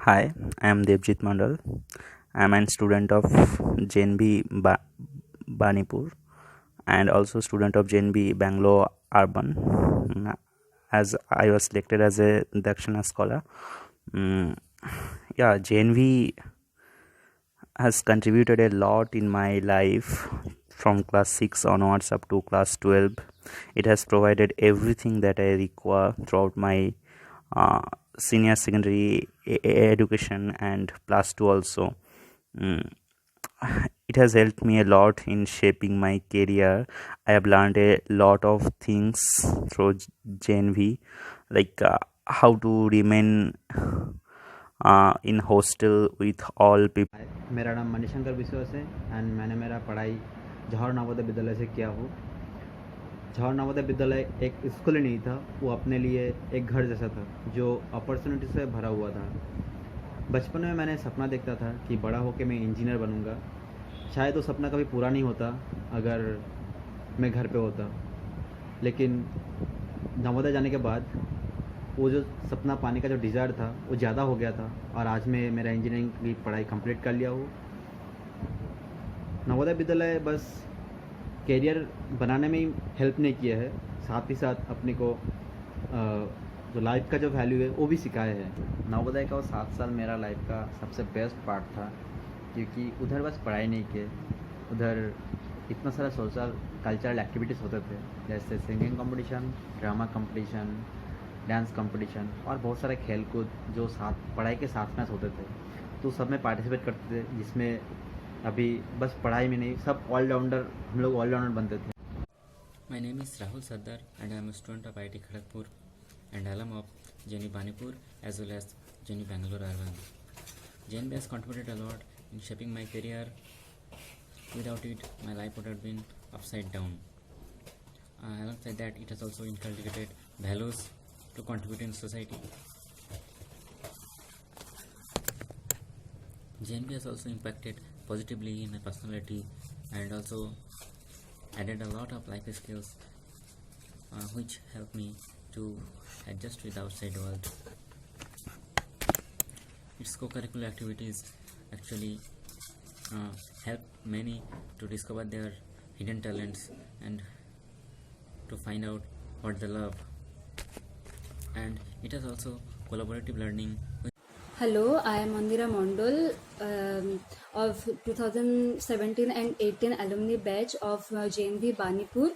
Hi, I am Devjit Mandal. I am a student of JNB Banipur and also student of JNB Bangalore Urban. As I was selected as a Dakshina scholar. Mm, yeah, JNV has contributed a lot in my life from class 6 onwards up to class 12. It has provided everything that I require throughout my uh, senior secondary education and plus 2 also. Mm, it has helped me a lot in shaping my career. I have learned a lot of things through JNV, like how to remain in hostel with all people. हाय, मेरा नाम मणिशंकर विश्वास है and मैंने मेरा पढ़ाई जवाहर नवोदय विद्यालय से किया हूँ। जवाहर नवोदय विद्यालय एक स्कूल ही नहीं था, वो अपने लिए एक घर जैसा था जो अपॉर्चुनिटी से भरा हुआ था। बचपन में मैंने सपना देखता था कि बड़ा होकर मैं इंजीनियर बनूंगा। शायद वो सपना कभी पूरा नहीं होता अगर मैं घर पे होता, लेकिन नवोदय जाने के बाद वो जो सपना पाने का जो डिज़ायर था वो ज़्यादा हो गया था और आज मैं मेरा इंजीनियरिंग की पढ़ाई कंप्लीट कर लिया हूँ। नवोदय विद्यालय बस करियर बनाने में ही हेल्प नहीं किया है, साथ ही साथ अपने को जो लाइफ का जो वैल्यू है वो भी सिखाया है। नवोदय का वो 7 साल मेरा लाइफ का सबसे बेस्ट पार्ट था, क्योंकि उधर बस पढ़ाई नहीं किए, उधर इतना सारा सोशल कल्चरल एक्टिविटीज़ होते थे, जैसे singing competition, drama competition, dance competition और बहुत सारे खेल कूद जो साथ पढ़ाई के साथ में होते थे। तो सब में पार्टिसिपेट करते थे, जिसमें अभी बस पढ़ाई में नहीं, सब ऑलराउंडर, हम लोग ऑलराउंडर बनते थे। My name is Rahul Sardar and I am a student of IIT Kharagpur and alum of JNU Banipur as well as JNU Bangalore Urban. JNB has contributed a lot in shaping my career. Without it, my life would have been upside down. Alongside that, it has also inculcated values to contribute in society. JNB has also impacted positively in my personality and also added a lot of life skills which help me to adjust with the outside world. Its co-curricular activities actually help many to discover their hidden talents and to find out what they love. And it has also collaborative learning. Hello, I am Mandira Mondal of 2017 and 18 alumni batch of JNB Banipur.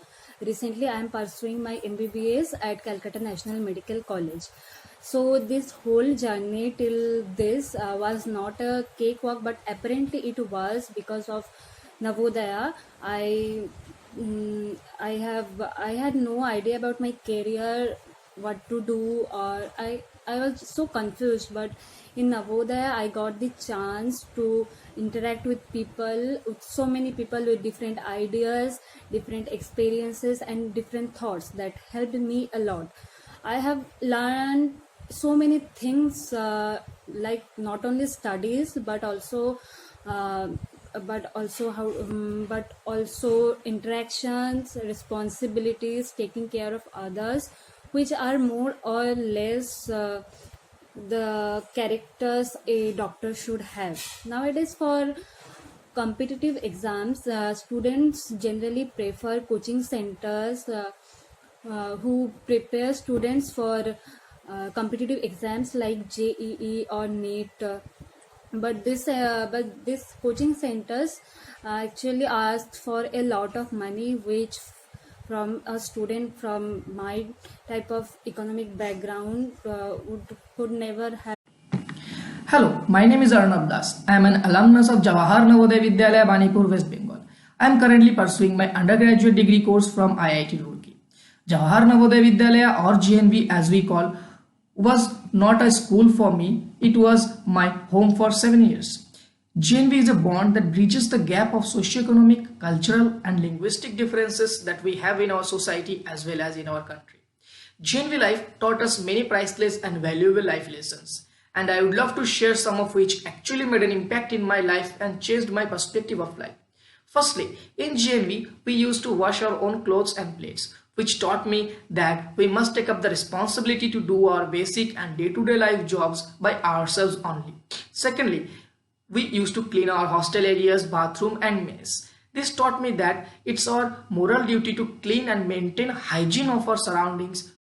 Recently, I am pursuing my MBBS at Calcutta National Medical College. So this whole journey till this was not a cakewalk, but apparently it was because of Navodaya. I had no idea about my career, what to do, or I was so confused. But in Navodaya, I got the chance to interact with people, with so many people with different ideas, different experiences, and different thoughts that helped me a lot. I have learned so many things, like not only studies but also but also interactions, responsibilities, taking care of others, which are more or less the characters a doctor should have. Nowadays, for competitive exams, students generally prefer coaching centers who prepare students for competitive exams like JEE or NEET. But this coaching centers actually asked for a lot of money, which from a student from my type of economic background could never have. Hello, my name is Arnab Das. I am an alumnus of Jawahar Navodaya Vidyalaya, Banipur, West Bengal. I am currently pursuing my undergraduate degree course from IIT Roorkee. Jawahar Navodaya Vidyalaya, or JNV as we call, was not a school for me. It was my home for 7 years. JNV is a bond that bridges the gap of socioeconomic, cultural and linguistic differences that we have in our society as well as in our country. JNV life taught us many priceless and valuable life lessons, and I would love to share some of which actually made an impact in my life and changed my perspective of life. Firstly, in JNV, we used to wash our own clothes and plates. which taught me that we must take up the responsibility to do our basic and day-to-day life jobs by ourselves only. Secondly, we used to clean our hostel areas, bathroom and mess. This taught me that it's our moral duty to clean and maintain hygiene of our surroundings